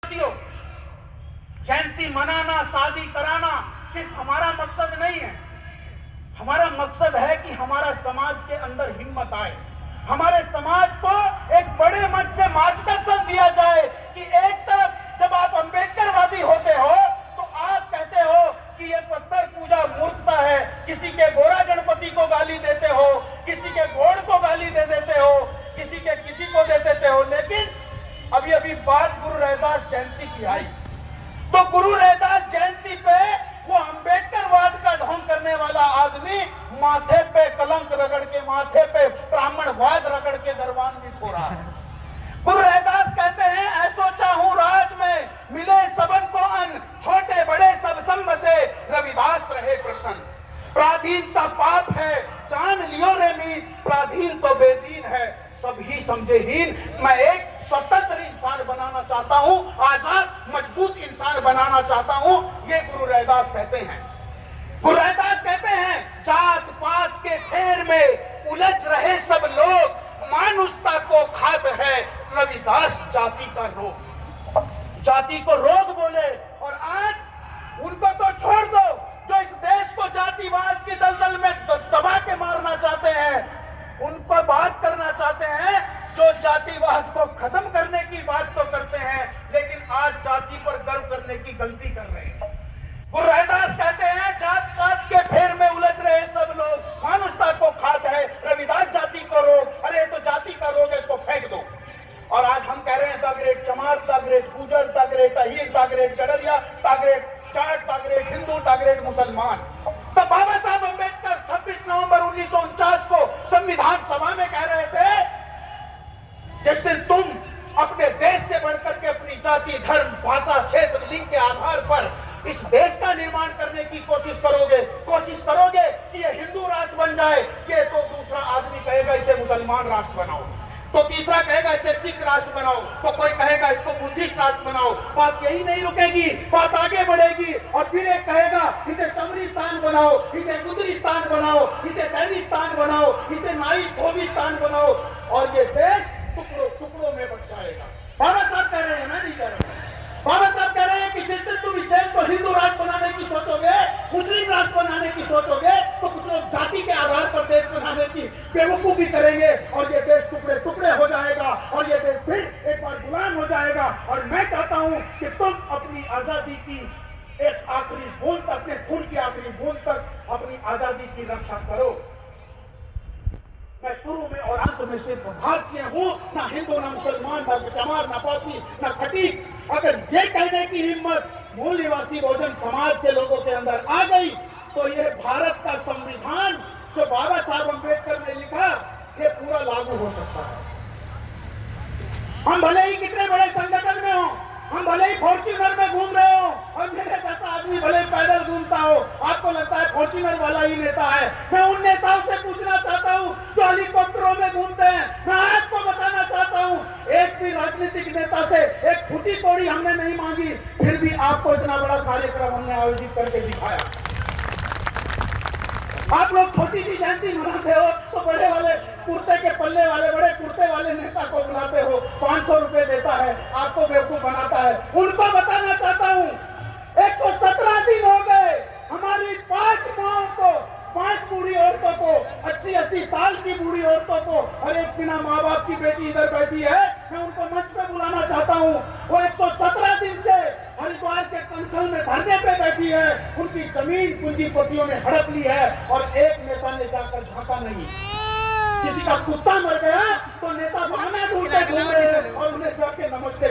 साथियों, जयंती मनाना, शादी कराना सिर्फ हमारा मकसद नहीं है। हमारा मकसद है कि हमारा समाज के अंदर हिम्मत आए, हमारे समाज को एक बड़े मंच से मार्गदर्शन दिया जाए कि एक तरफ जब आप अम्बेडकरवादी होते हो तो आप कहते हो कि ये पत्थर पूजा मूर्खता है, किसी के गोरा गणपति को गाली देते हो, किसी के घोड़ को गाली दे देते हो, किसी के किसी को दे देते हो। लेकिन अभी अभी बात गुरु रैदास जयंती की आई तो गुरु रैदास जयंती पे वो अम्बेडकरवाद का ढोंग करने वाला आदमी माथे पे कलंक रगड़ के, माथे पे ब्राह्मणवाद रगड़ के गर्वान्वित हो रहा है। गुरु रैदास कहते हैं, ऐसो चाहूं राज में मिले सबन को अन्न, छोटे बड़े सब संग से रविदास रहे प्रसन्न। प्राधीनता पाप है जान लियो रे मीत, प्राधीन तो बेदीन है सभी समझे हीन। मैं एक स्वतंत्र इंसान बनाना चाहता हूं, आजाद मजबूत इंसान बनाना चाहता हूं, ये गुरु रैदास कहते हैं। गुरु रैदास कहते हैं, जात पात के फेर में उलझ रहे सब लोग, मानुषता को खात है रविदास जाति का रोग। जाति को रोग बोले और आज उनको तो छोड़ दो जो इस देश को जातिवाद की दलदल में दबा के मारना चाहते हैं, उनको बात करना चाहते हैं जो जातिवाद को खत्म करने की बात तो करते हैं लेकिन आज जाति पर गर्व करने की गलती कर रहे हैं। गुरु रैदास कहते हैं, जात पात के फेर में उलझ रहे सब लोग, मानुषता को खात है रविदास जाति को रोग। अरे तो जाति का रोग है, इसको फेंक दो। और आज हम कह रहे हैं the great Chamar, the great Gujjar, the great Ahir, the great Gadariya, the great Jat, the great Hindu, the great Musalman. तो बाबा साहब अम्बेडकर 26 नवंबर 1949 को संविधान सभा में कह रहे थे, जिस दिन तुम अपने देश से बढ़कर के अपनी जाति, धर्म, भाषा, क्षेत्र, लिंग के आधार पर इस देश का निर्माण करने की कोशिश करोगे कि ये हिंदू राष्ट्र बन जाए, ये तो दूसरा आदमी कहेगा इसे मुसलमान राष्ट्र बनाओ, तो तीसरा कहेगा इसे सिख राष्ट्र बनाओ, तो कोई कहेगा इसको बुद्धिस्ट राष्ट्र बनाओ। बात यही नहीं रुकेगी, बात आगे बढ़ेगी और फिर एक कहेगा इसे चमरिस्तान बनाओ, इसे गुदरिस्तान बनाओ, इसे सैनिस्तान बनाओ, इसे नाइस धोबिस्तान बनाओ और ये देश टुकड़ों टुकड़ों में बच जाएगा। बाबा साहब कह रहे हैं, मैं नहीं कह रहा हूं। बाबा साहब कह रहे हैं कि जिस दिन तुम इस देश को हिंदू राष्ट्र बनाने की सोचोगे, मुस्लिम राष्ट्र बनाने की सोचोगे, तो कुछ लोग जाति के आधार पर देश बनाने की बेवकूफी करेंगे और ये देश टुकड़े टुकड़े हो जाएगा और ये देश फिर एक बार गुलाम हो जाएगा। और मैं चाहता हूं कि तुम अपनी आजादी की एक आखिरी बूंद तक, अपने खून की आखिरी बूंद तक अपनी आजादी की रक्षा करो। मैं शुरू में और अंत में सिर्फ भारतीय हूं, ना हिंदू, ना मुसलमान, ना चमार, ना पासी, ना खटीक। अगर ये कहने की हिम्मत मूल निवासी बहुजन समाज के लोगों के अंदर आ गई तो ये भारत का संविधान जो बाबा साहब अम्बेडकर ने लिखा, ये पूरा लागू हो सकता है। हम भले ही कितने बड़े संगठन में हो, हम भले ही फॉर्च्यूनर में घूम रहे हो और मेरे जैसा आदमी भले पैदल घूमता हो, आपको लगता है फॉर्च्यूनर वाला ही नेता है। मैं उन नेताओं से पूछना चाहता हूं जो हेलीकॉप्टरों में घूमते हैं। मैं आपको बताना चाहता हूं, एक भी राजनीतिक नेता से एक फूटी कौड़ी हमने नहीं मांगी, फिर भी आपको इतना बड़ा कार्यक्रम हमने आयोजित करके दिखाया। आप लोग छोटी सी जयंती मनाते हो तो बड़े वाले कुर्ते के पल्ले वाले, बड़े कुर्ते वाले नेता को बुलाते हो, 500 रुपए देता है, आपको बेवकूफ बनाता है। उनको बताना चाहता हूं, 117 दिन हो गए हमारी 5 माओं को, 5 बूढ़ी औरतों को, 80-80 साल की बूढ़ी औरतों को, और एक बिना माँ बाप की बेटी इधर बैठी है, मैं उनको मंच पे बुलाना चाहता हूँ। वो 117 दिन से हरिद्वार के कंखल में धरने पे बैठी है, उनकी जमीन पूंजीपतियों ने हड़प ली है और एक नेता ने जाकर झांका नहीं। किसी का कुत्ता मर गया तो नेता बहाना ढूंढते घूम रहे हैं और उन्हें जाके नमस्ते